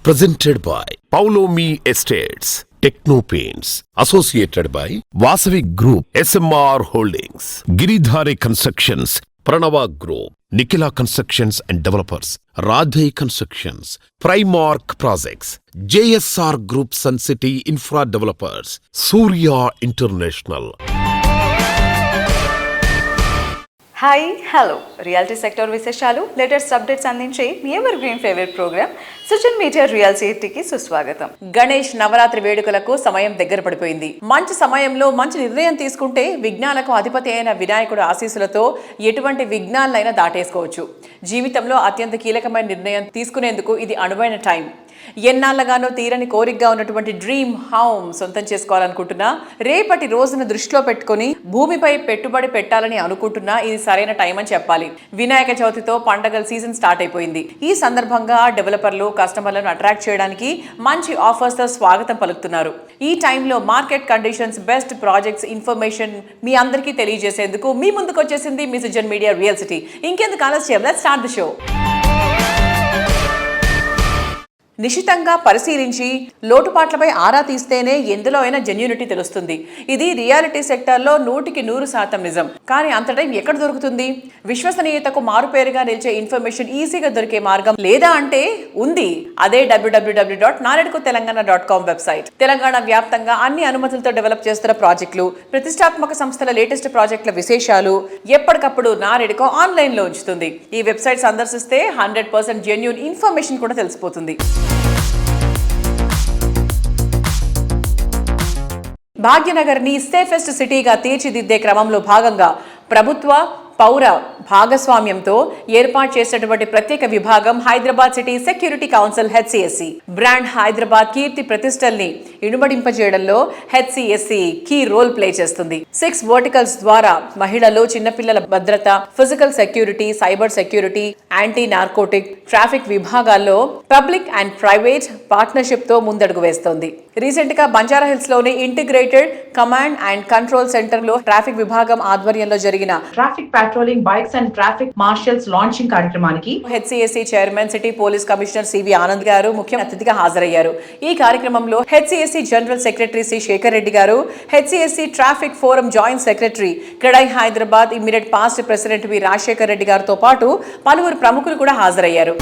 Presented by Paulomi Estates, Techno Paints, associated by Vasavi Group, SMR Holdings, Giridhare Constructions, Pranava Group, Nikhila Constructions and Developers, Radhe Constructions, Primark Projects, JSR Group Sun City Infra Developers, Surya International. Hi hello reality sector విశేషాలు latest updates అందించే మీ evergreen favourite programme Sujan media రియాలిటీకి సుస్వాగతం. గణేష్ నవరాత్రి వేడుకలకు సమయం దగ్గర పడిపోయింది. మంచి సమయంలో మంచి నిర్ణయం తీసుకుంటే విఘ్నాలకు అధిపతి అయిన వినాయకుడు ఆశీస్సులతో ఎటువంటి విఘ్నాలైనా దాటేసుకోవచ్చు. జీవితంలో అత్యంత కీలకమైన నిర్ణయం తీసుకునేందుకు ఇది అనువైన టైం. ఎన్నాళ్ళగానో తీరని కోరికగా ఉన్నటువంటి డ్రీమ్ హోమ్ సొంతం చేసుకోవాలనుకుంటున్నా, రేపటి రోజును దృష్టిలో పెట్టుకుని భూమిపై పెట్టుబడి పెట్టాలని అనుకుంటున్నా ఇది సరైన టైం అని చెప్పాలి. వినాయక చవితితో పండగల సీజన్ స్టార్ట్ అయిపోయింది. ఈ సందర్భంగా డెవలపర్లు కస్టమర్లను అట్రాక్ట్ చేయడానికి మంచి ఆఫర్స్ తో స్వాగతం పలుకుతున్నారు. ఈ టైంలో market conditions, best projects information మీ అందరికీ తెలియజేసేందుకు మీ ముందుకు వచ్చేసింది మీ సుజన్ మీడియా రియాలిటీ. ఇంకెందుకు ఆలస్యం, లెట్స్ స్టార్ట్ ది షో. నిశితంగా పరిశీలించి లోటుపాట్లపై ఆరా తీస్తేనే ఎందులో అయినా జెన్యూనిటీ తెలుస్తుంది. ఇది రియాలిటీ సెక్టార్లో 100% నిజం. కానీ అంత టైం ఎక్కడ దొరుకుతుంది? విశ్వసనీయతకు మారుపేరుగా నిలిచే ఇన్ఫర్మేషన్ ఈజీగా దొరికే మార్గం లేదా అంటే ఉంది. అదే www.naredkutelangana.com వెబ్సైట్. తెలంగాణ వ్యాప్తంగా అన్ని అనుమతులతో డెవలప్ చేస్తున్న ప్రాజెక్టులు, ప్రతిష్టాత్మక సంస్థల లేటెస్ట్ ప్రాజెక్టుల విశేషాలు ఎప్పటికప్పుడు నారెడ్కో ఆన్లైన్లో ఉంచుతుంది. ఈ వెబ్సైట్ సందర్శిస్తే 100% జెన్యూన్ ఇన్ఫర్మేషన్ కూడా తెలిసిపోతుంది. భాగ్యనగర్ని సేఫెస్ట్ సిటీగా తీర్చిదిద్దే క్రమంలో భాగంగా ప్రభుత్వ పౌర భాగస్వామ్యంతో ఏర్పాటు చేసినటువంటి ప్రత్యేక విభాగం Hyderabad city security council HCSC brand Hyderabad కీర్తి ప్రతిష్టల్ని ఇనుమడింపజేయడంలో HCSC కీ రోల్ ప్లే చేస్తుంది. 6 వర్టికల్స్ ద్వారా మహిళలు, చిన్నపిల్లల భద్రత, physical security, cyber security, anti narcotic, traffic విభాగాల్లో పబ్లిక్ అండ్ ప్రైవేట్ పార్ట్నర్షిప్ తో ముందడుగు వేస్తోంది. రీసెంట్ గా బంజారా హిల్స్ లోని integrated command and control centre లో ట్రాఫిక్ విభాగం ఆధ్వర్యంలో జరిగిన traffic patrolling bikes and traffic marshals launching కార్యక్రమానికి HCSC chairman, city police commissioner CV Anand గారు ముఖ్య అతిథిగా హాజరయ్యారు. ఈ కార్యక్రమంలో HCSC general secretary C Shekhar Reddy గారు, HCSC traffic forum joint secretary CREDAI Hyderabad immediate past president V Rajasekhar Reddy గారితో పాటు పలువురు ప్రముఖులు కూడా హాజరయ్యారు.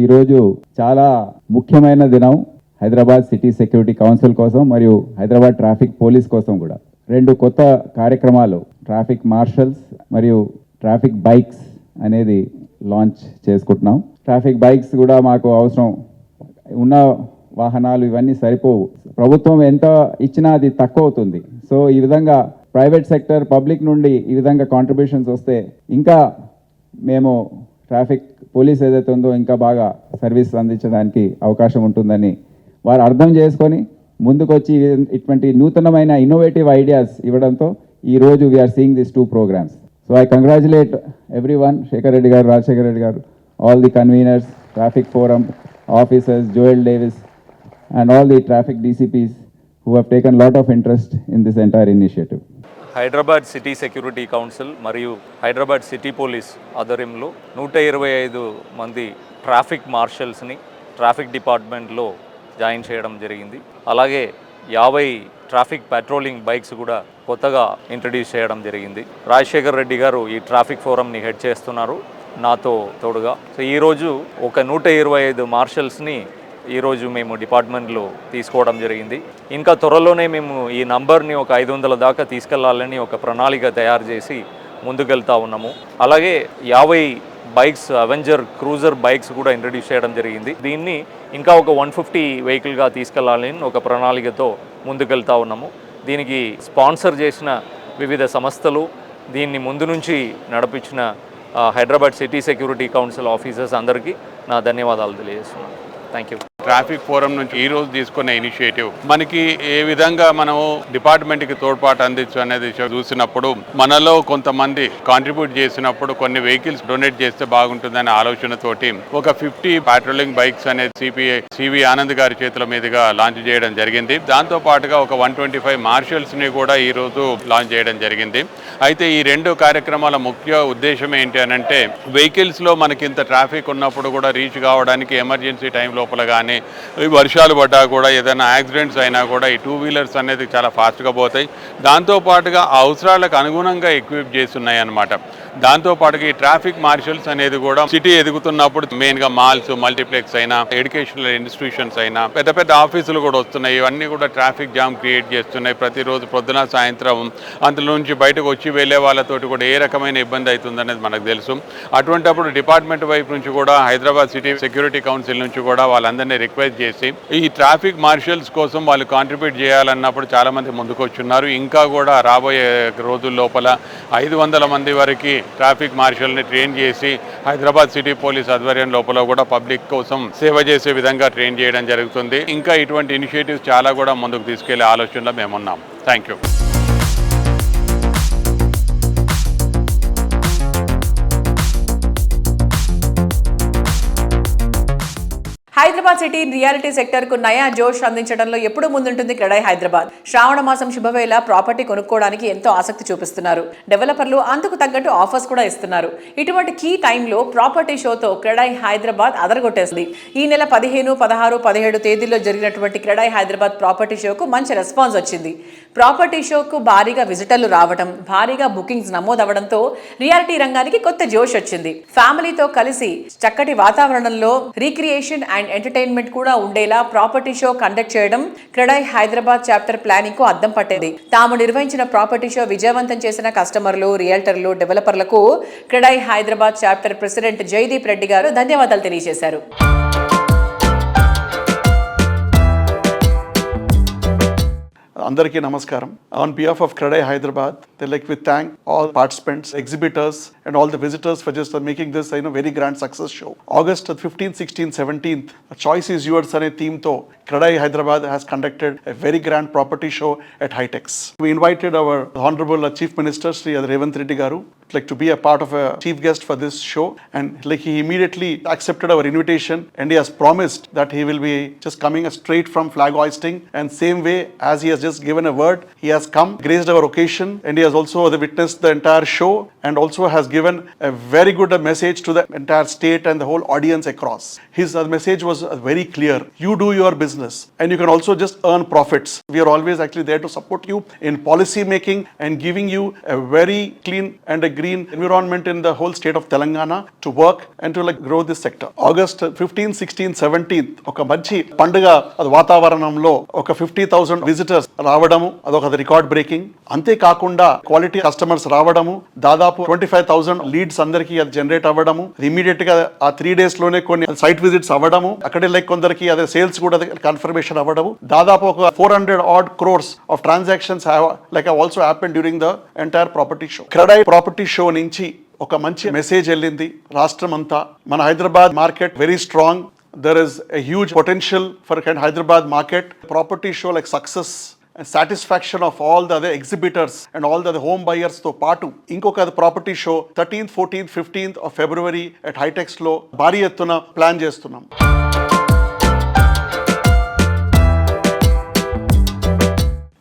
ఈరోజు చాలా ముఖ్యమైన దినం హైదరాబాద్ సిటీ సెక్యూరిటీ కౌన్సిల్ కోసం మరియు హైదరాబాద్ ట్రాఫిక్ పోలీస్ కోసం కూడా. 2 కొత్త కార్యక్రమాలు, ట్రాఫిక్ మార్షల్స్ మరియు ట్రాఫిక్ బైక్స్ అనేది లాంచ్ చేసుకుంటున్నాం. ట్రాఫిక్ బైక్స్ కూడా మాకు అవసరం, ఉన్న వాహనాలు ఇవన్నీ సరిపోవు. ప్రభుత్వం ఎంత ఇచ్చినా అది తక్కువ అవుతుంది. సో ఈ విధంగా ప్రైవేట్ సెక్టర్, పబ్లిక్ నుండి ఈ విధంగా కాంట్రిబ్యూషన్స్ వస్తే ఇంకా మేము ట్రాఫిక్ పోలీస్ ఏదైతే ఉందో ఇంకా బాగా సర్వీస్ అందించడానికి అవకాశం ఉంటుందని వారు అర్థం చేసుకొని ముందుకొచ్చి ఇటువంటి నూతనమైన ఇన్నోవేటివ్ ఐడియాస్ ఇవ్వడంతో ఈరోజు we're seeing this 2 programs. So I congratulate everyone, Shekhar Reddy గారు, రాజశేఖర్ రెడ్డి గారు, all the conveners, traffic forum officers, Joel Davis and all the traffic DCPs who have taken lot of interest in this entire initiative. Hyderabad city security council మరియు Hyderabad city police ఆధ్వర్యంలో 125 మంది traffic మార్షల్స్ని traffic డిపార్ట్మెంట్లో join చేయడం జరిగింది. అలాగే 50 traffic patrolling bikes కూడా కొత్తగా introduce చేయడం జరిగింది. రాజశేఖర్ రెడ్డి గారు ఈ ట్రాఫిక్ ఫోరంని హెడ్ చేస్తున్నారు నాతో తోడుగా. సో ఈరోజు ఒక 125 మార్షల్స్ని ఈరోజు మేము డిపార్ట్మెంట్లో తీసుకోవడం జరిగింది. ఇంకా త్వరలోనే మేము ఈ నంబర్ని ఒక 500 దాకా తీసుకెళ్లాలని ఒక ప్రణాళిక తయారు చేసి ముందుకెళ్తా ఉన్నాము. అలాగే 50 బైక్స్, అవెంజర్ క్రూజర్ బైక్స్ కూడా ఇంట్రడ్యూస్ చేయడం జరిగింది. దీన్ని ఇంకా ఒక 150 వెహికల్గా తీసుకెళ్లాలని ఒక ప్రణాళికతో ముందుకెళ్తా ఉన్నాము. దీనికి స్పాన్సర్ చేసిన వివిధ సంస్థలు, దీన్ని ముందు నుంచి నడిపించిన Hyderabad city security council officers అందరికీ నా ధన్యవాదాలు తెలియజేస్తున్నాను. Thank you. ట్రాఫిక్ ఫోరం నుంచి ఈ రోజు తీసుకునే ఇనిషియేటివ్ మనకి ఏ విధంగా మనము డిపార్ట్మెంట్కి తోడ్పాటు అందించు అనేది చూసినప్పుడు మనలో కొంతమంది కాంట్రిబ్యూట్ చేసినప్పుడు కొన్ని వెహికల్స్ డొనేట్ చేస్తే బాగుంటుందనే ఆలోచనతోటి ఒక 50 పాట్రోలింగ్ బైక్స్ అనేది సివి ఆనంద్ గారి చేతుల మీదుగా లాంచ్ చేయడం జరిగింది. దాంతో పాటుగా ఒక 125 మార్షల్స్ ని కూడా ఈ రోజు లాంచ్ చేయడం జరిగింది. అయితే ఈ రెండు కార్యక్రమాల ముఖ్య ఉద్దేశం ఏంటి అనంటే వెహికల్స్ లో మనకి ఇంత ట్రాఫిక్ ఉన్నప్పుడు కూడా రీచ్ కావడానికి ఎమర్జెన్సీ టైం లోపల కానీ వర్షాలు పడ్డా కూడా ఏదైనా యాక్సిడెంట్స్ అయినా కూడా ఈ 2 వీలర్స్ అనేది చాలా ఫాస్ట్గా పోతాయి. దాంతోపాటుగా ఆ అవసరాలకు అనుగుణంగా ఎక్విప్ చేస్తున్నాయి అన్నమాట. దాంతోపాటుగా ఈ ట్రాఫిక్ మార్షల్స్ అనేది కూడా సిటీ ఎదుగుతున్నప్పుడు మెయిన్గా మాల్స్, మల్టీప్లెక్స్ అయినా, ఎడ్యుకేషనల్ ఇన్స్టిట్యూషన్స్ అయినా, పెద్ద పెద్ద ఆఫీసులు కూడా వస్తున్నాయి. ఇవన్నీ కూడా ట్రాఫిక్ జామ్ క్రియేట్ చేస్తున్నాయి. ప్రతిరోజు పొద్దున సాయంత్రం అందులో నుంచి బయటకు వచ్చి వెళ్ళే వాళ్ళతోటి కూడా ఏ రకమైన ఇబ్బంది అవుతుందనేది మనకు తెలుసు. అటువంటిప్పుడు డిపార్ట్మెంట్ వైపు నుంచి కూడా హైదరాబాద్ సిటీ సెక్యూరిటీ కౌన్సిల్ నుంచి కూడా వాళ్ళందరినీ రిక్వెస్ట్ చేసి ఈ ట్రాఫిక్ మార్షల్స్ కోసం వాళ్ళు కాంట్రిబ్యూట్ చేయాలన్నప్పుడు చాలా మంది ముందుకు వచ్చున్నారు. ఇంకా కూడా రాబోయే రోజుల లోపల 500 మంది వరకు ట్రాఫిక్ మార్షల్ని ట్రైన్ చేసి హైదరాబాద్ సిటీ పోలీస్ ఆధ్వర్యం లోపల కూడా పబ్లిక్ కోసం సేవ చేసే విధంగా ట్రైన్ చేయడం జరుగుతుంది. ఇంకా ఇటువంటి ఇనిషియేటివ్స్ చాలా కూడా ముందుకు తీసుకెళ్లే ఆలోచనలో మేమున్నాం. Thank you. Hyderabad city reality sector కు నయా జోష్ అందించడంలో ఎప్పుడు ముందుంటుంది క్రెడాయ్ హైదరాబాద్. శ్రావణ మాసం శుభవేళ ప్రాపర్టీ కొనుక్కోవడానికి ఎంతో ఆసక్తి చూపిస్తున్నారు. డెవలపర్లు అందుకు తగ్గట్టు ఆఫర్స్ కూడా ఇస్తున్నారు. ఇటువంటి కీ టైంలో ప్రాపర్టీ షోతో క్రెడాయ్ హైదరాబాద్ అదరగొట్టేసింది. ఈ నెల 15, 16, 17 తేదీల్లో జరిగినటువంటి క్రెడాయ్ హైదరాబాద్ ప్రాపర్టీ షోకు మంచి రెస్పాన్స్ వచ్చింది. ప్రాపర్టీ షోకు భారీగా విజిటర్లు రావడం, భారీగా బుకింగ్స్ నమోదవడంతో రియాలిటీ రంగానికి కొత్త జోష్ వచ్చింది. ఫ్యామిలీతో కలిసి చక్కటి వాతావరణంలో రీక్రియేషన్ అండ్ ఎంటర్టైన్మెంట్ కూడా ఉండేలా ప్రాపర్టీ షో కండక్ట్ చేయడం క్రెడాయ్ హైదరాబాద్ చాప్టర్ ప్లానింగ్ కు అద్దం పట్టేది. తాము నిర్వహించిన ప్రాపర్టీ షో విజయవంతం చేసిన కస్టమర్లు, రియల్టర్లు, డెవలపర్లకు క్రెడాయ్ హైదరాబాద్ చాప్టర్ ప్రెసిడెంట్ జయదీప్ రెడ్డి గారు ధన్యవాదాలు తెలియజేశారు. Andariki namaskaram. On behalf of CREDAI Hyderabad, we thank all participants, exhibitors, and all the visitors for just making this very grand success show. August 15th, 16th, 17th, Choice is Yours ane theme tho CREDAI Hyderabad has conducted a very grand property show at Hitex. We invited our Honorable Chief Minister Sri Revanth Reddy Garu to be a part of a chief guest for this show, and he immediately accepted our invitation, and he has promised that he will be just coming straight from flag hoisting, and same way as he has just given a word, he has come, graced our occasion, and he has also witnessed the entire show, and also has given a very good message to the entire state and the whole audience across. His message was very clear. You do your business and you can also just earn profits. We are always actually there to support you in policy making and giving you a very clean and a green environment in the whole state of Telangana to work and to grow this sector. August 15th, 16th, 17th oka manchi panduga vatavaranamlo oka 50,000 visitors రావడము అదొక record breaking. అంతే కాకుండా quality customers రావడము, దాదాపు 25,000 leads అందరికి అది generate అవ్వడము, immediate గా ఆ 3 days లోనే కొన్ని సైట్ విజిట్స్ అవ్వడము, అక్కడే కొందరికి అదే సేల్స్ కూడా కన్ఫర్మేషన్ అవ్వడము, దాదాపు ఒక 400 odd crores of transactions also happen during the entire property show. CREDAI property show నుంచి ఒక మంచి మెసేజ్ వెళ్ళింది రాష్ట్రం అంతా. మన Hyderabad market very strong. There is a huge potential for Hyderabad market. Property show success and satisfaction of all the other exhibitors and all the other home buyers తో పాటు ఇంకొక property show 13th, 14th, 15th of February at Hitex లో భారీ ఎత్తున plan చేస్తున్నాం.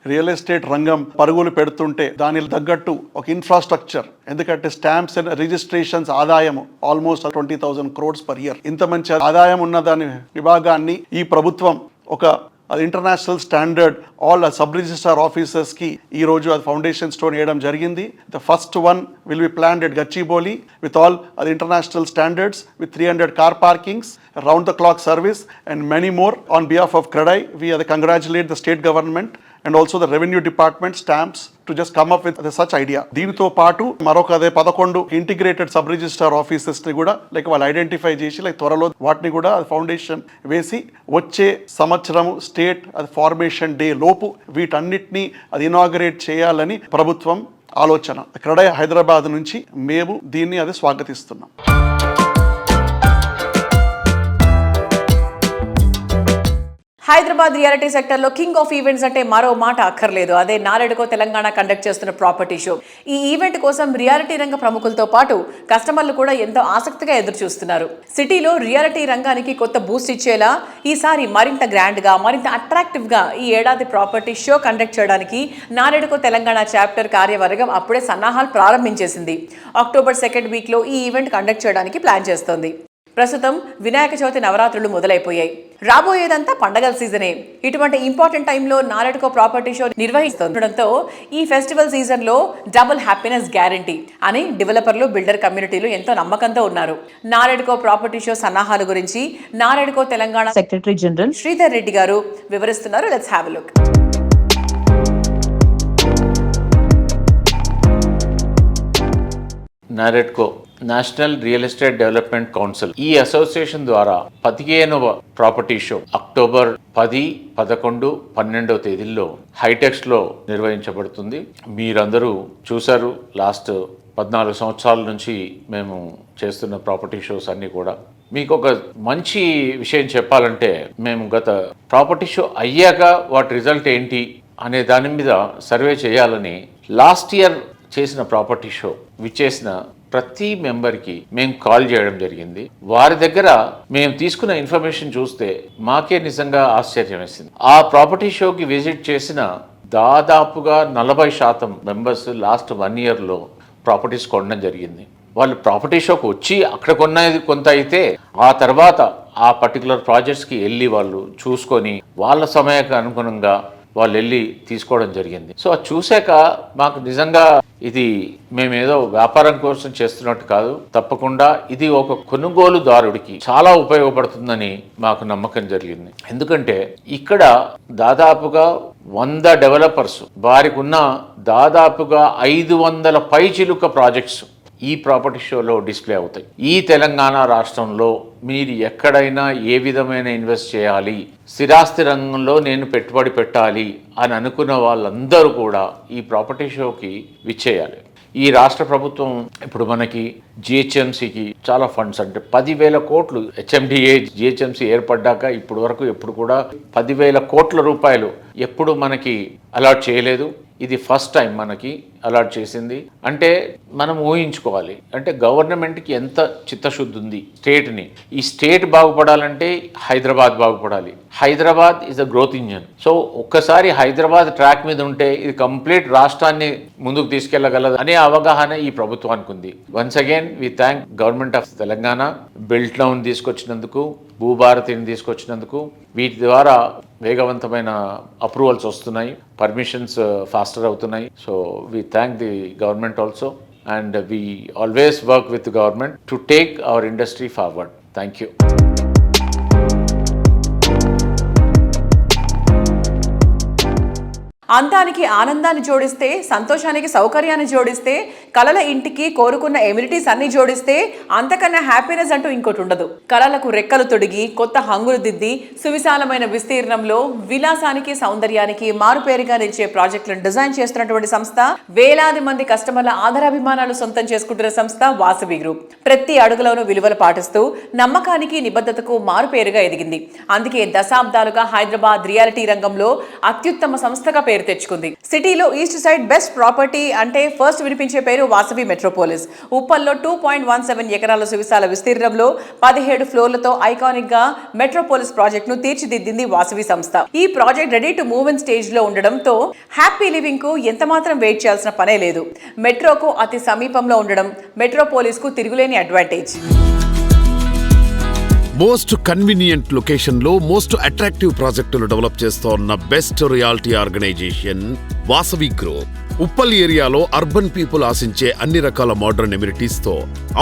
Real estate రంగం పరుగులు పెడుతుంటే దానికి తగ్గట్టు ఒక ఇన్ఫ్రాస్ట్రక్చర్, ఎందుకంటే స్టాంప్స్ అండ్ రిజిస్ట్రేషన్స్ ఆదాయం ఆల్మోస్ట్ 20,000 crores per year. ఇంత మంచి ఆదాయం ఉన్న దాని విభాగాన్ని ఈ ప్రభుత్వం ఒక international standard all sub registrar ఆఫీసర్స్కి ఈరోజు అది ఫౌండేషన్ స్టోన్ వేయడం జరిగింది. The first one will be planned at Gachibowli with all అది international standards with 300 car parkings, round the clock service and many more. On behalf of CREDAI, we congratulate the state government and also the revenue department stamps to just come up with such idea. దీనితో పాటు మరొక 11 integrated sub registrar ఆఫీసెస్ని కూడా వాళ్ళు identify చేసి త్వరలో వాటిని కూడా foundation వేసి వచ్చే సంవత్సరం స్టేట్ అది ఫార్మేషన్ డే లోపు వీటన్నిటినీ అది ఇనాగరేట్ చేయాలని ప్రభుత్వం ఆలోచన. క్రెడాయ్ హైదరాబాద్ నుంచి మేము దీన్ని అది స్వాగతిస్తున్నాం. హైదరాబాద్ రియాలిటీ సెక్టర్లో కింగ్ ఆఫ్ ఈవెంట్స్ అంటే మరో మాట అక్కర్లేదు. అదే నారెడ్కో తెలంగాణ కండక్ట్ చేస్తున్న ప్రాపర్టీ షో. ఈ ఈవెంట్ కోసం రియాలిటీ రంగ ప్రముఖులతో పాటు కస్టమర్లు కూడా ఎంతో ఆసక్తిగా ఎదురు చూస్తున్నారు. సిటీలో రియాలిటీ రంగానికి కొత్త బూస్ట్ ఇచ్చేలా ఈసారి మరింత గ్రాండ్ గా, మరింత అట్రాక్టివ్ గా ఈ ఏడాది ప్రాపర్టీ షో కండక్ట్ చేయడానికి నారెడ్కో తెలంగాణ చాప్టర్ కార్యవర్గం అప్పుడే సన్నాహాలు ప్రారంభించేసింది. అక్టోబర్ 2nd వీక్ లో ఈ ఈవెంట్ కండక్ట్ చేయడానికి ప్లాన్ చేస్తోంది. ప్రస్తుతం వినాయక చవితి నవరాత్రులు మొదలైపోయాయి. రాబోయేదంతా పండగల సీజనే. ఇటువంటి ఇంపార్టెంట్ టైంలో నారెడ్కో ప్రాపర్టీ షో నిర్వహిస్తుండటంతో ఈ ఫెస్టివల్ సీజన్లో డబుల్ హ్యాపీనెస్ గ్యారంటీ అని డెవలపర్లు, బిల్డర్ కమ్యూనిటీలు ఎంతో నమ్మకంతో ఉన్నారు. నారెడ్కో ప్రాపర్టీ షో సన్నాహాల గురించి నారెడ్కో తెలంగాణ సెక్రటరీ జనరల్ శ్రీధర్ రెడ్డి గారు వివరిస్తున్నారు. Let's have a look. NAREDCO national real estate development council ఈ అసోసియేషన్ ద్వారా 15వ ప్రాపర్టీ షో అక్టోబర్ 10, 11, 12 తేదీల్లో హైటెక్స్లో నిర్వహించబడుతుంది. మీరందరూ చూశారు, లాస్ట్ 14 సంవత్సరాల నుంచి మేము చేస్తున్న ప్రాపర్టీ షోస్ అన్నీ కూడా. మీకు ఒక మంచి విషయం చెప్పాలంటే, మేము గత ప్రాపర్టీ షో అయ్యాక వాటి రిజల్ట్ ఏంటి అనే దాని మీద సర్వే చేయాలని లాస్ట్ ఇయర్ చేసిన ప్రాపర్టీ షో విచ్చేసిన ప్రతి మెంబర్కి మేము కాల్ చేయడం జరిగింది. వారి దగ్గర మేము తీసుకున్న ఇన్ఫర్మేషన్ చూస్తే మాకే నిజంగా ఆశ్చర్యం వేసింది. ఆ ప్రాపర్టీ షోకి విజిట్ చేసిన దాదాపుగా 40% మెంబర్స్ లాస్ట్ 1 ఇయర్లో ప్రాపర్టీస్ కొనడం జరిగింది. వాళ్ళు ప్రాపర్టీ షోకి వచ్చి అక్కడ కొన్నది కొంత అయితే, ఆ తర్వాత ఆ పర్టికులర్ ప్రాజెక్ట్స్కి వెళ్ళి వాళ్ళు చూసుకొని వాళ్ళ సమయానికి అనుగుణంగా వాళ్ళు వెళ్ళి తీసుకోవడం జరిగింది. సో అది చూశాక మాకు నిజంగా ఇది మేమేదో వ్యాపారం కోసం చేస్తున్నట్టు కాదు, తప్పకుండా ఇది ఒక కొనుగోలుదారుడికి చాలా ఉపయోగపడుతుందని మాకు నమ్మకం జరిగింది. ఎందుకంటే ఇక్కడ దాదాపుగా 100 డెవలపర్స్, వారికి ఉన్న దాదాపుగా 500 పైచిలుక ప్రాజెక్ట్స్ ఈ ప్రాపర్టీ షోలో డిస్ప్లే అవుతాయి. ఈ తెలంగాణ రాష్ట్రంలో మీరు ఎక్కడైనా ఏ విధమైన ఇన్వెస్ట్ చేయాలి, స్థిరాస్తి రంగంలో నేను పెట్టుబడి పెట్టాలి అని అనుకున్న వాళ్ళందరూ కూడా ఈ ప్రాపర్టీ షోకి విచ్చేయాలి. ఈ రాష్ట్ర ప్రభుత్వం ఇప్పుడు మనకి జిహెచ్ఎంసీకి చాలా ఫండ్స్, అంటే 10,000 కోట్లు హెచ్ఎండిఏ జిహెచ్ఎంసీ ఏర్పడ్డాక ఇప్పుడు వరకు ఎప్పుడు కూడా 10,000 కోట్ల రూపాయలు ఎప్పుడు మనకి అలాట్ చేయలేదు. ఇది ఫస్ట్ టైం మనకి అలాట్ చేసింది. అంటే మనం ఊహించుకోవాలి, అంటే గవర్నమెంట్కి ఎంత చిత్తశుద్ధి ఉంది స్టేట్ని. ఈ స్టేట్ బాగుపడాలంటే హైదరాబాద్ బాగుపడాలి. Hyderabad is a growth engine. So ఒక్కసారి హైదరాబాద్ ట్రాక్ మీద ఉంటే ఇది కంప్లీట్ రాష్ట్రాన్ని ముందుకు తీసుకెళ్లగలదు అనే అవగాహన ఈ ప్రభుత్వానికి ఉంది. Once again we thank government of Telangana. బెల్ట్ డౌన్ తీసుకొచ్చినందుకు, భూభారతిని తీసుకొచ్చినందుకు, వీటి ద్వారా వేగవంతమైన అప్రూవల్స్ వస్తున్నాయి, పర్మిషన్స్ ఫాస్టర్ అవుతున్నాయి. So we thank the government also, and we always work with the government to take our industry forward. Thank you. అందానికి ఆనందాన్ని జోడిస్తే, సంతోషానికి సౌకర్యాన్ని జోడిస్తే, కలల ఇంటికి కోరుకున్న ఎమ్యూనిటీస్ అన్ని జోడిస్తే అంతకన్నా హ్యాపీనెస్ అంటూ ఇంకోటి ఉండదు. కలలకు రెక్కలు తొడిగి కొత్త హంగులు దిద్ది సువిశాలమైన విస్తీర్ణంలో విలాసానికి, సౌందర్యానికి మారుపేరుగా నిలిచే ప్రాజెక్టులను డిజైన్ చేస్తున్నటువంటి సంస్థ, వేలాది మంది కస్టమర్ల ఆధారాభిమానాలు సొంతం చేసుకుంటున్న సంస్థ వాసవి గ్రూప్. ప్రతి అడుగులోనూ విలువలు పాటిస్తూ నమ్మకానికి, నిబద్ధతకు మారుపేరుగా ఎదిగింది. అందుకే దశాబ్దాలుగా హైదరాబాద్ రియాలిటీ రంగంలో అత్యుత్తమ సంస్థగా పేరు తెచ్చుకుంది. సిటీలో ఈస్ట్ సైడ్ బెస్ట్ ప్రాపర్టీ అంటే ఫస్ట్ వినిపించే పేరు వాసవి మెట్రోపోలిస్. ఉప్పల్లో 2.17 ఎకరాల సువిశాల విస్తీర్ణంలో 17 ఫ్లోర్లతో ఐకానిక్ గా మెట్రోపోలిస్ ప్రాజెక్ట్ ను తీర్చిదిద్దింది వాసవి సంస్థ. ఈ project ready to move in stage లో ఉండడంతో హ్యాపీ లివింగ్ కు ఎంత మాత్రం వెయిట్ చేయాల్సిన పనే లేదు. మెట్రోకు అతి సమీపంలో ఉండడం మెట్రోపోలిస్ కు తిరుగులేని అడ్వాంటేజ్. మోస్ట్ కన్వీనియంట్ లొకేషన్ లో మోస్ట్ అట్రాక్టివ్ ప్రాజెక్టులు డెవలప్ చేస్తోన్న best reality organisation Vasavi group. Uppal ఏరియాలో అర్బన్ పీపుల్ ఆశించే అన్ని రకాల మోడర్న్ ఎమ్యూనిటీస్ తో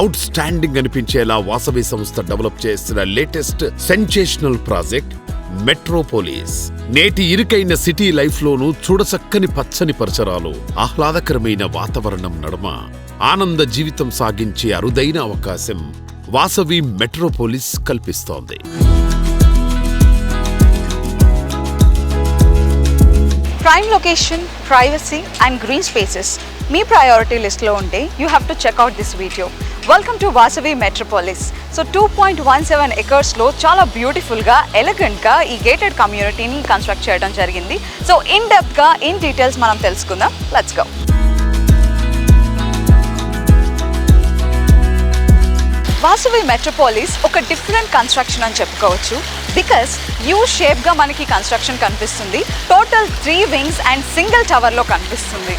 అవుట్ స్టాండింగ్ అనిపించేలా వాసవి సంస్థ డెవలప్ చేసిన లేటెస్ట్ సెన్సేషనల్ ప్రాజెక్ట్ మెట్రోపోలిస్. నేటి ఇరుకైన సిటీ లైఫ్ లోనూ చూడచక్కని పచ్చని పరిసరాలు, ఆహ్లాదకరమైన వాతావరణం నడుమ ఆనంద జీవితం సాగించే అరుదైన అవకాశం వాసవి మెట్రోపోలిస్ కల్పిస్తోంది. Prime location, privacy and green spaces మీ ప్రయారిటీ లిస్ట్లో ఉంటే you have to check out this video. Welcome to Vasavi Metropolis. So 2.17 ఎకర్స్లో చాలా బ్యూటిఫుల్గా ఎలిగెంట్గా ఈ గేటెడ్ కమ్యూనిటీని కన్స్ట్రక్ట్ చేయడం జరిగింది. సో ఇన్ డెప్త్గా ఇన్ డీటెయిల్స్ మనం తెలుసుకుందాం. Let's go. వాసవి మెట్రోపాలిస్ ఒక డిఫరెంట్ కన్స్ట్రక్షన్ అని చెప్పుకోవచ్చు. బికాస్ యూ షేప్గా మనకి కన్స్ట్రక్షన్ కనిపిస్తుంది. టోటల్ 3 వింగ్స్ అండ్ సింగిల్ టవర్లో కనిపిస్తుంది.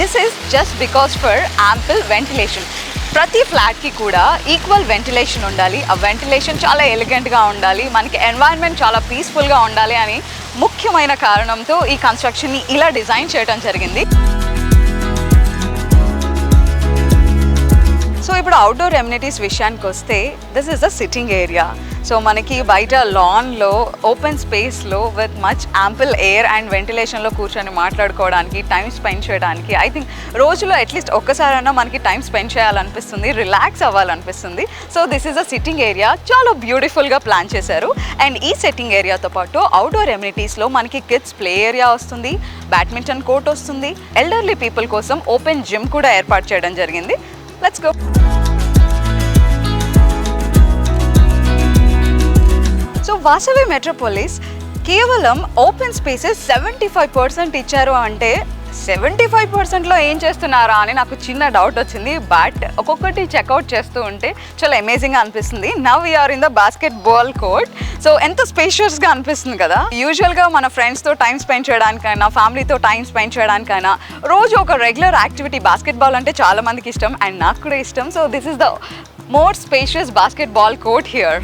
This is just because for ample ventilation. ప్రతి ఫ్లాట్కి కూడా ఈక్వల్ వెంటిలేషన్ ఉండాలి. ఆ వెంటిలేషన్ చాలా ఎలిగెంట్గా ఉండాలి, మనకి ఎన్వైరన్మెంట్ చాలా పీస్ఫుల్గా ఉండాలి అని ముఖ్యమైన కారణంతో ఈ కన్స్ట్రక్షన్ని ఇలా డిజైన్ చేయడం జరిగింది. సో ఇప్పుడు అవుట్డోర్ ఎమ్యూనిటీస్ విషయానికి వస్తే this is the sitting area. So మనకి బయట లాన్లో ఓపెన్ స్పేస్లో with much ample air and వెంటిలేషన్లో కూర్చొని మాట్లాడుకోవడానికి, టైం స్పెండ్ చేయడానికి, ఐ థింక్ రోజులో అట్లీస్ట్ ఒక్కసారైనా మనకి టైం స్పెండ్ చేయాలనిపిస్తుంది, రిలాక్స్ అవ్వాలనిపిస్తుంది. So this is a sitting area. చాలా బ్యూటిఫుల్గా ప్లాన్ చేశారు. అండ్ ఈ సిట్టింగ్ ఏరియాతో పాటు అవుట్డోర్ ఎమ్యూనిటీస్లో మనకి కిడ్స్ ప్లే ఏరియా వస్తుంది, బ్యాడ్మింటన్ కోర్ట్ వస్తుంది, ఎల్డర్లీ పీపుల్ కోసం ఓపెన్ జిమ్ కూడా ఏర్పాటు చేయడం జరిగింది. Let's go. So Vasavi metropolis కేవలం ఓపెన్ స్పేసెస్ 75% ఇచ్చారు అంటే 75%లో ఏం చేస్తున్నారా అని నాకు చిన్న డౌట్ వచ్చింది. బట్ ఒక్కొక్కటి చెక్అవుట్ చేస్తూ ఉంటే చాలా అమేజింగ్గా అనిపిస్తుంది. Now we're in the basketball court. So ఎంత స్పేషియస్గా అనిపిస్తుంది కదా. యూజువల్గా మన ఫ్రెండ్స్తో టైం స్పెండ్ చేయడానికైనా, ఫ్యామిలీతో టైం స్పెండ్ చేయడానికైనా రోజు ఒక రెగ్యులర్ యాక్టివిటీ. బాస్కెట్ బాల్ అంటే చాలా మందికి ఇష్టం అండ్ నాకు కూడా ఇష్టం. So this is the more spacious basket ball court here.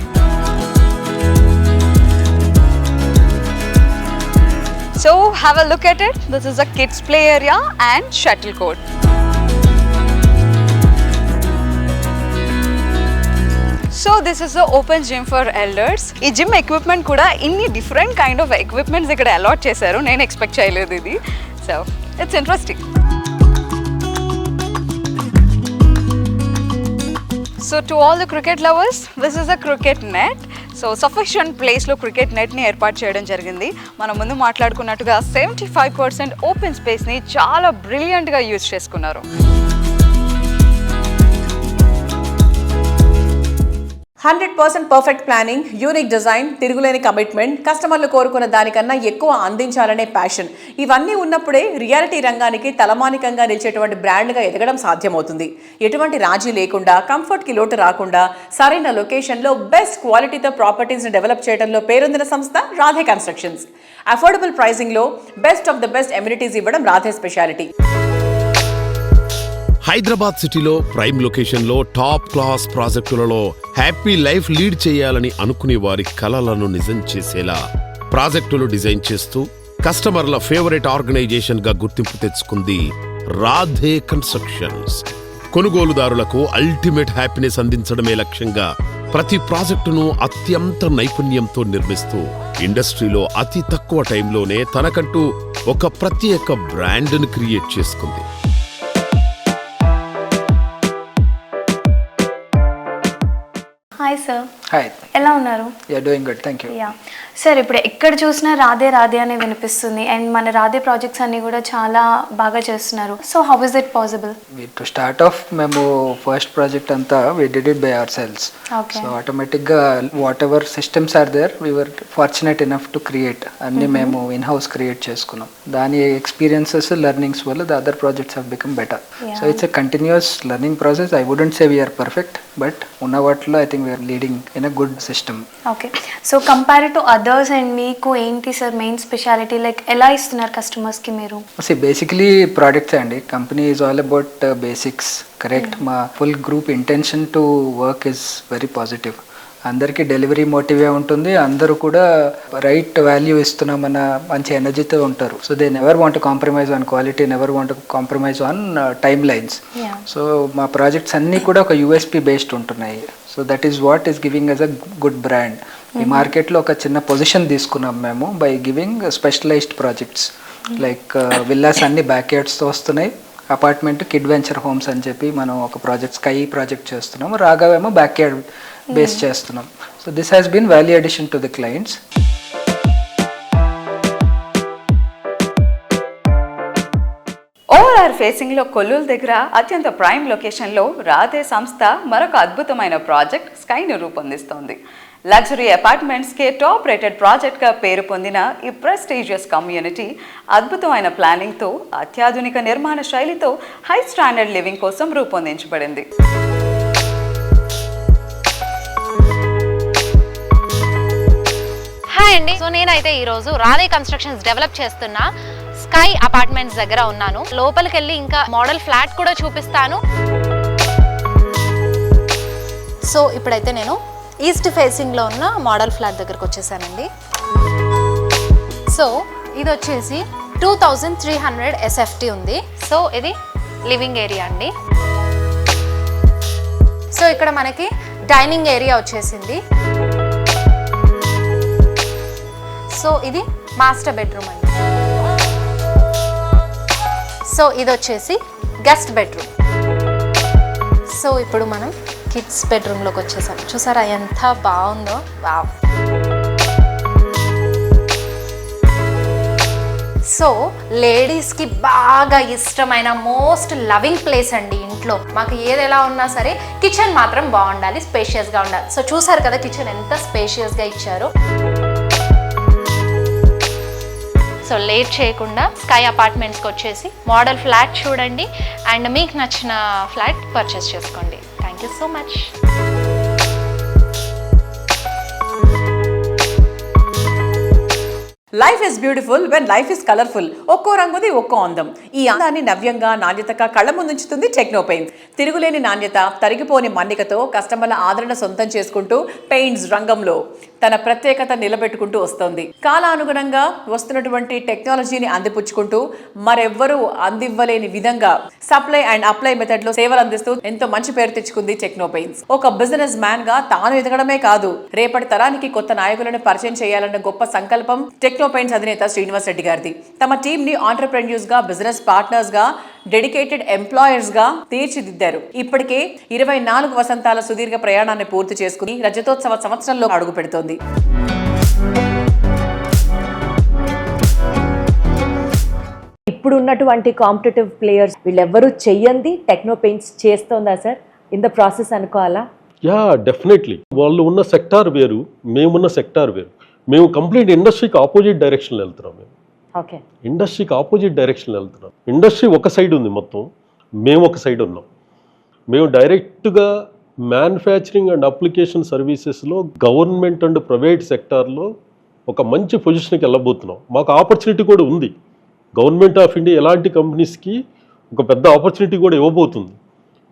So have a look at it. This is a kids play area and shuttle court. So this is the open gym for elders. ఈ gym equipment కూడా ఇన్ని different kind of equipments ఇక్కడ allot చేశారు. నేను expect చేయలేదు ఇది. So it's interesting. So to all the cricket lovers, this is a cricket net. So sufficient ప్లేస్లో cricket నెట్ని ఏర్పాటు చేయడం జరిగింది. మనం ముందు మాట్లాడుకున్నట్టుగా 75% ఓపెన్ స్పేస్ని చాలా బ్రిలియంట్గా యూజ్ చేసుకున్నారు. 100% పర్ఫెక్ట్ ప్లానింగ్, యూనిక్ డిజైన్, తిరుగులేని కమిట్మెంట్, కస్టమర్లు కోరుకున్న దానికన్నా ఎక్కువ అందించాలనే ప్యాషన్, ఇవన్నీ ఉన్నప్పుడే రియాలిటీ రంగానికి తలమానికంగా నిలిచేటువంటి బ్రాండ్గా ఎదగడం సాధ్యమవుతుంది. ఎటువంటి రాజీ లేకుండా, కంఫర్ట్కి లోటు రాకుండా, సరైన లొకేషన్లో బెస్ట్ క్వాలిటీతో ప్రాపర్టీస్ని డెవలప్ చేయడంలో పేరొందిన సంస్థ రాధే కన్స్ట్రక్షన్స్. అఫోర్డబుల్ ప్రైసింగ్లో best of the best amenities ఇవ్వడం రాధే స్పెషాలిటీ. హైదరాబాద్ సిటీలో ప్రైమ్ లొకేషన్లో టాప్ క్లాస్ ప్రాజెక్టులలో హ్యాపీ లైఫ్ లీడ్ చేయాలని అనుకునే వారి కలలను నిజం చేసేలా ప్రాజెక్టులు డిజైన్ చేస్తూ కస్టమర్ల ఫేవరెట్ ఆర్గనైజేషన్ గా గుర్తింపు తెచ్చుకుంది రాధే కన్స్ట్రక్షన్స్. కొనుగోలుదారులకు అల్టిమేట్ హ్యాపీనెస్ అందించడమే లక్ష్యంగా ప్రతి ప్రాజెక్టును అత్యంత నైపుణ్యంతో నిర్మిస్తూ ఇండస్ట్రీలో అతి తక్కువ టైంలోనే తనకంటూ ఒక ప్రత్యేక బ్రాండ్ను క్రియేట్ చేసుకుంది. Hi sir. హాయ్, ఎలా ఉన్నారు? Yeah doing good, thank you. Yeah sir, ఇప్పుడు ఎక్కడ చూసినా రాధే రాధే అనే వినిపిస్తుంది అండ్ మన రాధే ప్రాజెక్ట్స్ అన్ని కూడా చాలా బాగా చేస్తున్నారు. So how is it possible? To start off మేము ఫస్ట్ ప్రాజెక్ట్ అంతా we did it by ourselves. So ఆటోమేటిక్గా whatever systems are there we were fortunate enough to create. అన్ని మేము ఇన్ హౌస్ క్రియేట్ చేసుకున్నాం. దాని experiences, learnings వల్ల the other projects have become better. So it's a continuous learning process. I wouldn't say we're perfect, but ఉన్న వాటిలో I think we're leading in a good system. Okay, so compare to others and మీకు ఏంటి sir main speciality? Like ఎలా ఇస్తున్నారు కస్టమర్స్కి మీరు? Basically products అండి. Company is all about basics, correct. మా full group intention to work is very positive. అందరికీ delivery motive ఉంటుంది. అందరూ కూడా రైట్ వాల్యూ ఇస్తున్నామన్న మంచి ఎనర్జీతో ఉంటారు. So they never want compromise on quality, never want compromise on timelines. So మా ప్రాజెక్ట్స్ అన్నీ కూడా ఒక యూఎస్పీ బేస్డ్ ఉంటున్నాయి. So that is what is giving us a good brand. ఈ మార్కెట్లో ఒక చిన్న పొజిషన్ తీసుకున్నాం మేము by giving specialised projects. Like villas అన్ని బ్యాక్ యార్డ్స్తో వస్తున్నాయి. అపార్ట్మెంట్ కిడ్ వెంచర్ హోమ్స్ అని చెప్పి మనం ఒక ప్రాజెక్ట్ స్కై ప్రాజెక్ట్ చేస్తున్నాం. రాఘవేమో బ్యాక్ యార్డ్ బేస్ చేస్తున్నాం. So this has been value addition to the clients. Overall Kolar ఫేసింగ్లో కొల్లూరు దగ్గర అత్యంత ప్రైమ్ లొకేషన్లో రాధే సంస్థ మరొక అద్భుతమైన ప్రాజెక్ట్ స్కైను రూపొందిస్తోంది. లగ్జరీ అపార్ట్మెంట్స్కే టాప్ రేటెడ్ ప్రాజెక్ట్గా పేరు పొందిన ఈ ప్రెస్టీజియస్ కమ్యూనిటీ అద్భుతమైన ప్లానింగ్తో అత్యాధునిక నిర్మాణ శైలితో హై స్టాండర్డ్ లివింగ్ కోసం రూపొందించబడింది. హాయ్ అండి. సో నేనైతే ఈరోజు రాధే కన్స్ట్రక్షన్స్ డెవలప్ చేస్తున్న స్కై అపార్ట్మెంట్స్ దగ్గర ఉన్నాను. లోపలికి వెళ్ళి ఇంకా మోడల్ ఫ్లాట్ కూడా చూపిస్తాను. సో ఇప్పుడైతే నేను ఈస్ట్ ఫేసింగ్లో ఉన్న మోడల్ ఫ్లాట్ దగ్గరకు వచ్చేసానండి. సో ఇది వచ్చేసి 2300 SFT ఉంది. సో ఇది లివింగ్ ఏరియా అండి. సో ఇక్కడ మనకి డైనింగ్ ఏరియా వచ్చేసింది. సో ఇది మాస్టర్ బెడ్రూమ్ అండి. సో ఇది వచ్చేసి గెస్ట్ బెడ్రూమ్. సో ఇప్పుడు మనం కిడ్స్ బెడ్రూమ్లోకి వచ్చేసాం. చూసారా ఎంత బాగుందో. వావ్. సో లేడీస్కి బాగా ఇష్టమైన మోస్ట్ లవింగ్ ప్లేస్ అండి ఇంట్లో. మాకు ఏది ఎలా ఉన్నా సరే కిచెన్ మాత్రం బాగుండాలి, స్పేషియస్గా ఉండాలి. సో చూసారు కదా కిచెన్ ఎంత స్పేషియస్గా ఇచ్చారో. సో లేట్ చేయకుండా స్కై అపార్ట్మెంట్స్కి వచ్చేసి మోడల్ ఫ్లాట్ చూడండి అండ్ మీకు నచ్చిన ఫ్లాట్ పర్చేస్ చేసుకోండి. Thank you so much. Life is beautiful when life is colourful. ఒక్కో రంగుది ఒక్కో అందం. ఈ అందాన్ని నవ్యంగా నాణ్యతగా కళ్ళ ముందుంచుతుంది టెక్నో పెయింట్స్. తిరుగులేని నాణ్యత, తరిగిపోని మన్నికతో కస్టమర్ల ఆదరణ సొంతం చేసుకుంటూ పెయింట్స్ రంగంలో తన ప్రత్యేకత నిలబెట్టుకుంటూ వస్తోంది. కాలానుగుణంగా వస్తున్నటువంటి టెక్నాలజీని అందిపుచ్చుకుంటూ మరెవ్వరూ అందివ్వలేని విధంగా సప్లై అండ్ అప్లై మెథడ్ లో సేవలు అందిస్తూ ఎంతో మంచి పేరు తెచ్చుకుంది టెక్నో పెయింట్స్. ఒక బిజినెస్ మ్యాన్ గా తాను ఎదగడమే కాదు, రేపటి తరానికి కొత్త నాయకులను పరిచయం చేయాలన్న గొప్ప సంకల్పం టెక్నో పెయింట్స్ అధినేత శ్రీనివాస్ రెడ్డి గారిది. తమ టీమ్ ని ఆంటర్‌ప్రెన్యూర్స్ గా, బిజినెస్ పార్ట్నర్స్ గా, డెడికేటెడ్ ఎంప్లాయర్స్ గా తీర్చిదిద్దారు. ఇప్పటికే 24 వసంతాల సుదీర్ఘ ప్రయాణాన్ని పూర్తి చేసుకుని రజతోత్సవ సంవత్సరంలో అడుగు పెడుతోంది. ఇప్పుడు ఉన్నటువంటి కాంపిటేటివ్ ప్లేయర్స్ వీళ్ళెవ్వరూ చెయ్యంది టెక్నో పెయింట్స్ చేస్తోందా సార్? ఇన్ ద ప్రాసెస్ అనుకోవాలా? Yeah, definitely. వాళ్ళు ఉన్న సెక్టార్ వేరు, మేమున్న సెక్టార్ వేరు. మేము కంప్లీట్ ఇండస్ట్రీకి ఆపోజిట్ డైరెక్షన్లో వెళ్తున్నాం. మేము ఇండస్ట్రీకి ఆపోజిట్ డైరెక్షన్లో వెళ్తున్నాం. ఇండస్ట్రీ ఒక సైడ్ ఉంది మొత్తం, మేము ఒక సైడ్ ఉన్నాం. మేము డైరెక్ట్గా మ్యానుఫ్యాక్చరింగ్ అండ్ అప్లికేషన్ సర్వీసెస్లో గవర్నమెంట్ అండ్ ప్రైవేట్ సెక్టార్లో ఒక మంచి పొజిషన్కి వెళ్ళబోతున్నాం. మాకు ఆపర్చునిటీ కూడా ఉంది. గవర్నమెంట్ ఆఫ్ ఇండియా ఎలాంటి కంపెనీస్కి ఒక పెద్ద ఆపర్చునిటీ కూడా ఇవ్వబోతుంది.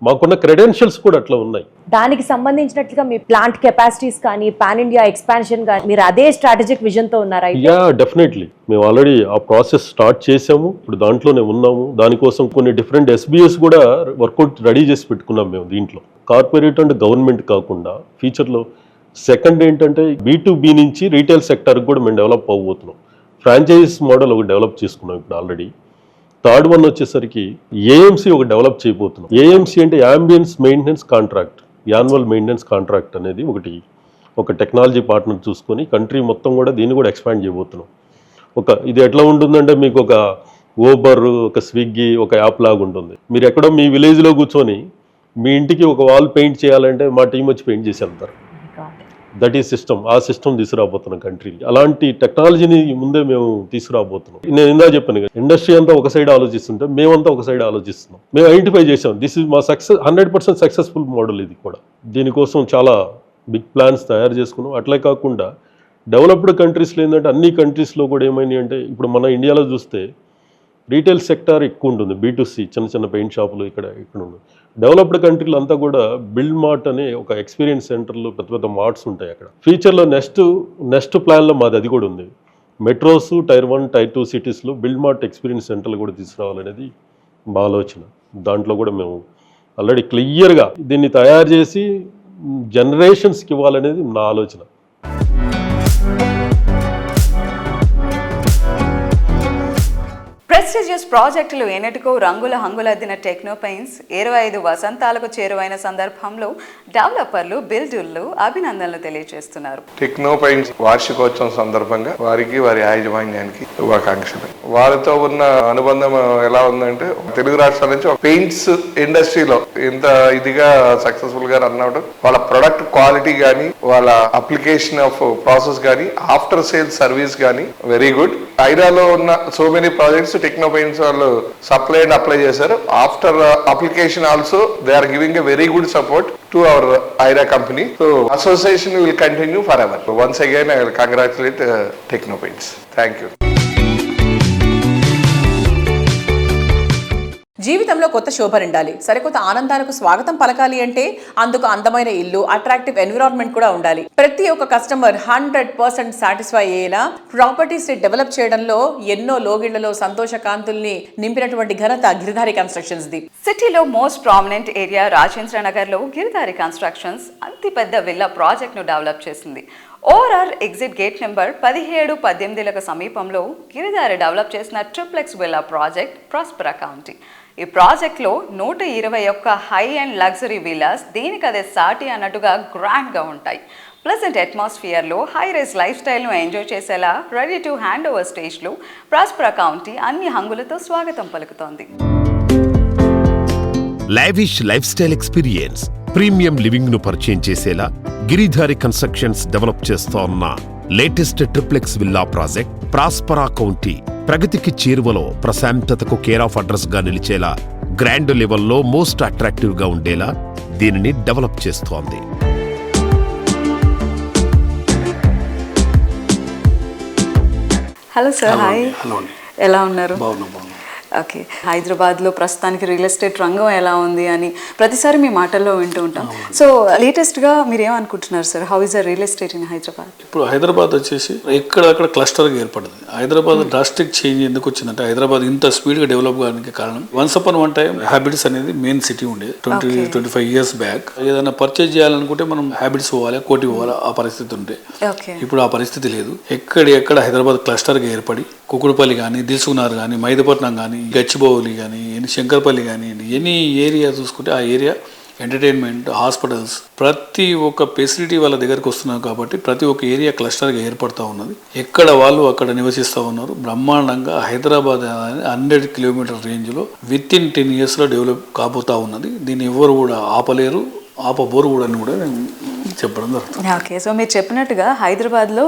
మాకున్న క్రెడెన్షియల్స్ కూడా అట్లా ఉన్నాయి. దానికి సంబంధించినట్లుగా మీ ప్లాంట్ కెపాసిటీస్ కానీ పాన్ ఇండియా ఎక్స్పాన్షన్ కానీ మీరు అదే స్ట్రాటజిక్ విజన్ తో ఉన్నారా? Yeah, definitely. మేము ఆల్రెడీ ఆ ప్రాసెస్ స్టార్ట్ చేసాము, ఇప్పుడు దాంట్లోనే ఉన్నాము. దానికోసం కొన్ని డిఫరెంట్ SBS కూడా వర్కౌట్ రెడీ చేసి పెట్టుకున్నాం మేము. దీంట్లో కార్పొరేట్ అండ్ గవర్నమెంట్ కాకుండా ఫ్యూచర్లో సెకండ్ ఏంటంటే B2B నుంచి రీటైల్ సెక్టర్కి కూడా మేము డెవలప్ అవ్వబోతున్నాం. ఫ్రాంచైజ్ మోడల్ ఒకటి డెవలప్ చేసుకున్నాం ఇప్పుడు ఆల్రెడీ. థర్డ్ వన్ వచ్చేసరికి AMC ఒక డెవలప్ చేయబోతున్నాం. AMC అంటే ambience maintenance contract, annual maintenance contract అనేది ఒక టెక్నాలజీ పార్ట్నర్ చూసుకొని కంట్రీ మొత్తం కూడా దీన్ని కూడా ఎక్స్పాండ్ చేయబోతున్నాం. ఇది ఎట్లా ఉంటుందంటే మీకు ఒక ఊబర్, ఒక స్విగ్గీ, ఒక యాప్ లాగా ఉంటుంది. మీరు ఎక్కడో మీ విలేజ్లో కూర్చొని మీ ఇంటికి ఒక వాల్ పెయింట్ చేయాలంటే మా టీం వచ్చి పెయింట్ చేసి వెళ్తారు. That is system. ఆ సిస్టమ్ తీసుకురాబోతున్నాం కంట్రీకి. అలాంటి టెక్నాలజీని ముందే మేము తీసుకురాబోతున్నాం. నేను ఇందా చెప్పాను కదా, ఇండస్ట్రీ అంతా ఒక సైడ్ ఆలోచిస్తుంటే మేమంతా ఒక సైడ్ ఆలోచిస్తున్నాం. మేము ఐడెంటిఫై చేసాం దిస్ ఇస్ మా 100% సక్సెస్ఫుల్ మోడల్. ఇది కూడా దీనికోసం చాలా బిగ్ ప్లాన్స్ తయారు చేసుకున్నాం. అట్లే కాకుండా డెవలప్డ్ కంట్రీస్లో ఏంటంటే అన్ని కంట్రీస్లో కూడా ఏమైంది అంటే ఇప్పుడు మన ఇండియాలో చూస్తే రీటైల్ సెక్టార్ ఎక్కువ ఉంటుంది. B2C చిన్న చిన్న పెయింట్ షాపులు ఇక్కడ ఉంది. డెవలప్డ్ కంట్రీలు అంతా కూడా బిల్డ్ మార్ట్ అనే ఒక ఎక్స్పీరియన్స్ సెంటర్లు, పెద్ద పెద్ద మార్ట్స్ ఉంటాయి అక్కడ. ఫ్యూచర్లో నెక్స్ట్ ప్లాన్లో మాది అది కూడా ఉంది. మెట్రోస్, Tier 1, Tier 2 సిటీస్లో బిల్డ్ మార్ట్ ఎక్స్పీరియన్స్ సెంటర్లు కూడా తీసుకురావాలనేది మా ఆలోచన. దాంట్లో కూడా మేము ఆల్రెడీ క్లియర్గా దీన్ని తయారు చేసి జనరేషన్స్కి ఇవ్వాలనేది నా ఆలోచన. ప్రెస్టీజియస్ ప్రాజెక్టులు ఎన్నిటికో రంగుల హంగులద్దిన టెక్నో పెయింట్స్ 25 వసంతాలకు చేరువైన సందర్భంలో డెవలపర్లు బిల్డర్లు అభినందనలు తెలియజేస్తున్నారు. టెక్నో పెయింట్స్ వార్షికోత్సవం సందర్భంగా వారికి వారి యాజమాన్యానికి శుభాకాంక్షలు. వారితో ఉన్న అనుబంధం ఎలా ఉందంటే తెలుగు రాష్ట్రాల నుంచి పెయింట్స్ ఇండస్ట్రీలో ఎంత ఇదిగా సక్సెస్ఫుల్ గా రన్ అవడం, వాళ్ళ ప్రొడక్ట్ క్వాలిటీ కానీ వాళ్ళ అప్లికేషన్ ఆఫ్ ప్రాసెస్ కానీ ఆఫ్టర్ సేల్ సర్వీస్ కానీ వెరీ గుడ్. ఐరాలో ఉన్న so many projects techno paints వాళ్ళు సప్లై అండ్ అప్లై చేశారు. After application also they are giving a very good support to our IRA company. So association will continue forever. So once again I will congratulate Techno Paints. Thank you. జీవితంలో కొత్త శోభ నిండాలి, సరికొత్త ఆనందాలకు స్వాగతం పలకాలి అంటే అందుకు అందమైన ఇల్లు, అట్రాక్టివ్ ఎన్విరాన్మెంట్ కూడా ఉండాలి. ప్రతి ఒక్క కస్టమర్ 100% సాటిస్ఫై అయ్యేలా ప్రాపర్టీస్ ని డెవలప్ చేయడంలో ఎన్నో లోగిళ్లలో సంతోష కాంతుల్ని నింపినటువంటి ఘనత గిరిధారి కన్స్ట్రక్షన్స్ ది. సిటీలో most prominent area Rajendra Nagar లో గిరిధారి కన్స్ట్రక్షన్స్ అతి పెద్ద విల్లా ప్రాజెక్ట్ ను డెవలప్ చేసింది. ఓఆర్ఆర్ ఎగ్జిట్ గేట్ నెంబర్ 17-18లకు సమీపంలో గిరిధారి డెవలప్ చేసిన triplex villa project Prospera County. ఈ ప్రాజెక్ట్లో 121 హై అండ్ లగ్జరీ విల్లాస్ దీనికదే సాటి అన్నట్టుగా గ్రాండ్గా ఉంటాయి. ప్లెజెంట్ అట్మాస్ఫియర్లో హై రైజ్ లైఫ్ స్టైల్ను ఎంజాయ్ చేసేలా రెడీ టు హ్యాండ్ ఓవర్ స్టేజ్లో ప్రాస్పరా కౌంటీ అన్ని హంగులతో స్వాగతం పలుకుతోంది. Lavish life style experience, premium living ను పరిచయం చేసేలా గిరిధారి కన్స్ట్రక్షన్స్ డెవలప్ చేస్తోన్న latest triplex villa project Prospera county ప్రగతికి చేరువలో ప్రశాంతతకు కేర్ ఆఫ్ అడ్రస్ గా నిలిచేలా గ్రాండ్ లెవెల్లో మోస్ట్ అట్రాక్టివ్ గా ఉండేలా దీనిని డెవలప్ చేస్తోంది. Hello sir, hi. హలో, ఎలా ఉన్నారు? బాగున్నాం. ఓకే, హైదరాబాద్లో ప్రస్తుతానికి రియల్ ఎస్టేట్ రంగం ఎలా ఉంది అని ప్రతిసారి మీ మాటల్లో వింటూ ఉంటాం. సో లేటెస్ట్గా మీరు ఏమనుకుంటున్నారు sir? How is the real estate in Hyderabad? ఇప్పుడు హైదరాబాద్ వచ్చేసి ఎక్కడక్కడ క్లస్టర్గా ఏర్పడింది. హైదరాబాద్ డ్రాస్టిక్ చేంజ్ ఎందుకు వచ్చిందంటే హైదరాబాద్ ఇంత స్పీడ్గా డెవలప్ కావడానికి కారణం once upon one time habits అనేది మెయిన్ సిటీ ఉండేది. 20-25 years బ్యాక్ ఏదైనా పర్చేజ్ చేయాలనుకుంటే మనం హ్యాబిట్స్ పోవాలి, కోటి పోవాలి, ఆ పరిస్థితి ఉంటే ఇప్పుడు ఆ పరిస్థితి లేదు. ఎక్కడ హైదరాబాద్ క్లస్టర్గా ఏర్పడి కుకుడుపల్లి కానీ, దిల్సుకునార్ కానీ, మైదపట్నం కానీ, గచ్చిబౌలి కానీ, శంకర్పల్లి కానీ, ఎనీ ఏరియా చూసుకుంటే ఆ ఏరియా ఎంటర్టైన్మెంట్, హాస్పిటల్స్, ప్రతి ఒక్క ఫెసిలిటీ వాళ్ళ దగ్గరకు వస్తున్నారు. కాబట్టి ప్రతి ఒక్క ఏరియా క్లస్టర్గా ఏర్పడుతూ ఉన్నది. ఎక్కడ వాళ్ళు అక్కడ నివసిస్తూ ఉన్నారు. బ్రహ్మాండంగా హైదరాబాద్ 100 kilometer రేంజ్లో విత్ ఇన్ 10 yearsలో డెవలప్ కాబోతూ ఉన్నది. దీన్ని ఎవరు కూడా ఆపలేరు, ఆపబోరు కూడా అని కూడా నేను చెప్పడం జరుగుతుంది. ఓకే, సో మీరు చెప్పినట్టుగా హైదరాబాద్లో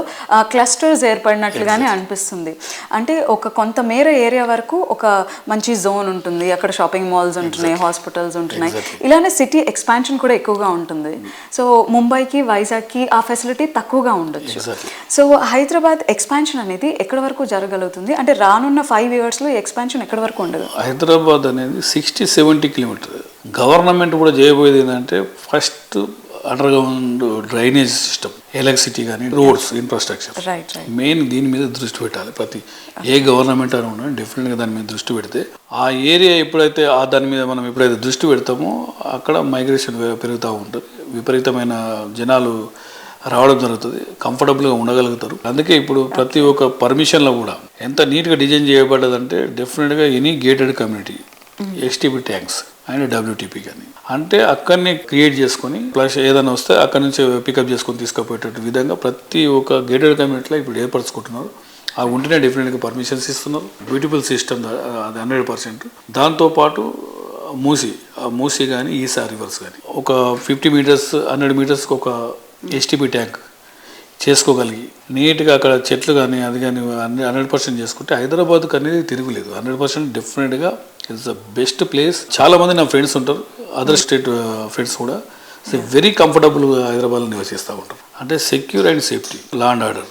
క్లస్టర్స్ ఏర్పడినట్లుగానే అనిపిస్తుంది. అంటే ఒక కొంత మేర ఏరియా వరకు ఒక మంచి జోన్ ఉంటుంది, అక్కడ షాపింగ్ మాల్స్ ఉంటున్నాయి, హాస్పిటల్స్ ఉంటున్నాయి. ఇలానే సిటీ ఎక్స్పాన్షన్ కూడా ఎక్కువగా ఉంటుంది. సో ముంబైకి, వైజాగ్కి ఆ ఫెసిలిటీ తక్కువగా ఉండొచ్చు. సో హైదరాబాద్ ఎక్స్పాన్షన్ అనేది ఎక్కడి వరకు జరగలుగుతుంది? అంటే రానున్న 5 yearsలో ఎక్స్పాన్షన్ ఎక్కడి వరకు ఉండదు? హైదరాబాద్ అనేది 60-70 kilometers. గవర్నమెంట్ కూడా చేయబోయేది ఏంటంటే first under ground drainage system, electricity కానీ, రోడ్స్ ఇన్ఫ్రాస్ట్రక్చర్ మెయిన్ దీని మీద దృష్టి పెట్టాలి. ప్రతి ఏ గవర్నమెంట్ అని ఉన్నా డెఫినెట్గా దాని మీద దృష్టి పెడితే ఆ ఏరియా ఎప్పుడైతే దాని మీద మనం ఎప్పుడైతే దృష్టి పెడతామో అక్కడ మైగ్రేషన్ పెరుగుతూ ఉంటుంది, విపరీతమైన జనాలు రావడం జరుగుతుంది, కంఫర్టబుల్గా ఉండగలుగుతారు. అందుకే ఇప్పుడు ప్రతి ఒక్క పర్మిషన్లో కూడా ఎంత నీట్గా డిజైన్ చేయబడ్డదంటే డెఫినెట్గా any gated community, STP tanks and WTP కానీ అంటే అక్కడనే క్రియేట్ చేసుకొని ప్లస్ ఏదైనా వస్తే అక్కడ నుంచి పికప్ చేసుకొని తీసుకుపోయేటట్టు విధంగా ప్రతి ఒక్క గేటెడ్ కమ్యూనిటీలో ఇప్పుడు ఏర్పరచుకుంటున్నారు. ఆ ఉంటేనే డెఫినెట్గా పర్మిషన్స్ ఇస్తున్నారు. బ్యూటిఫుల్ సిస్టమ్ అది 100%. దాంతోపాటు మూసీ కానీ, ఈసా రివర్స్ కానీ ఒక 50 meters 100 meters ఒక STP ట్యాంక్ చేసుకోగలిగి నీట్గా అక్కడ చెట్లు కానీ అది కానీ 100% చేసుకుంటే హైదరాబాద్కి అనేది తిరుగులేదు. 100% డెఫినెట్గా ఇట్స్ ద బెస్ట్ ప్లేస్. చాలామంది నా ఫ్రెండ్స్ ఉంటారు, అదర్ స్టేట్ ఫ్రెండ్స్ కూడా వెరీ కంఫర్టబుల్గా హైదరాబాద్లో నివసిస్తూ ఉంటారు. అంటే secure and safety, law and order,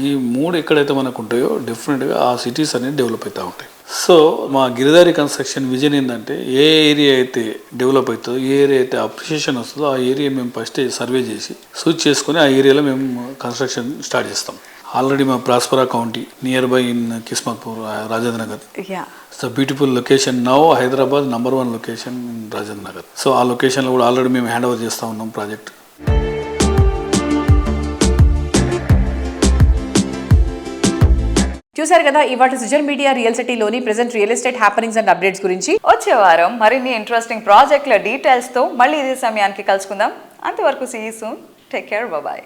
ఈ 3 ఎక్కడైతే మనకు ఉంటాయో డెఫినెట్గా ఆ సిటీస్ అనేది డెవలప్ అవుతూ ఉంటాయి. సో మా గిరిధారి కన్స్ట్రక్షన్ విజన్ ఏంటంటే ఏ ఏరియా అయితే డెవలప్ అవుతుందో, ఏ ఏరియా అయితే అప్రిషియేషన్ వస్తుందో ఆ ఏరియా మేము ఫస్ట్ సర్వే చేసి సూచ్ చేసుకుని ఆ ఏరియాలో మేము కన్స్ట్రక్షన్ స్టార్ట్ చేస్తాం. ఆల్రెడీ మా ప్రాస్పరా county near by in Kismatpur, Rajendra Nagar. It's a beautiful location. Now Hyderabad number 1 location in Rajendra Nagar. So ఆ లొకేషన్లో కూడా ఆల్రెడీ మేము హ్యాండ్ ఓవర్ చేస్తూ ఉన్నాం ప్రాజెక్ట్. చూసారు కదా ఇవాటి సుజన్ మీడియా రియల్ సిటీలోని present real estate happenings and updates గురించి. వచ్చే వారం మరిన్ని ఇంట్రెస్టింగ్ ప్రాజెక్టుల డీటెయిల్స్తో మళ్ళీ ఇదే సమయానికి కలుసుకుందాం. అంతవరకు see you soon. Take care. Bye.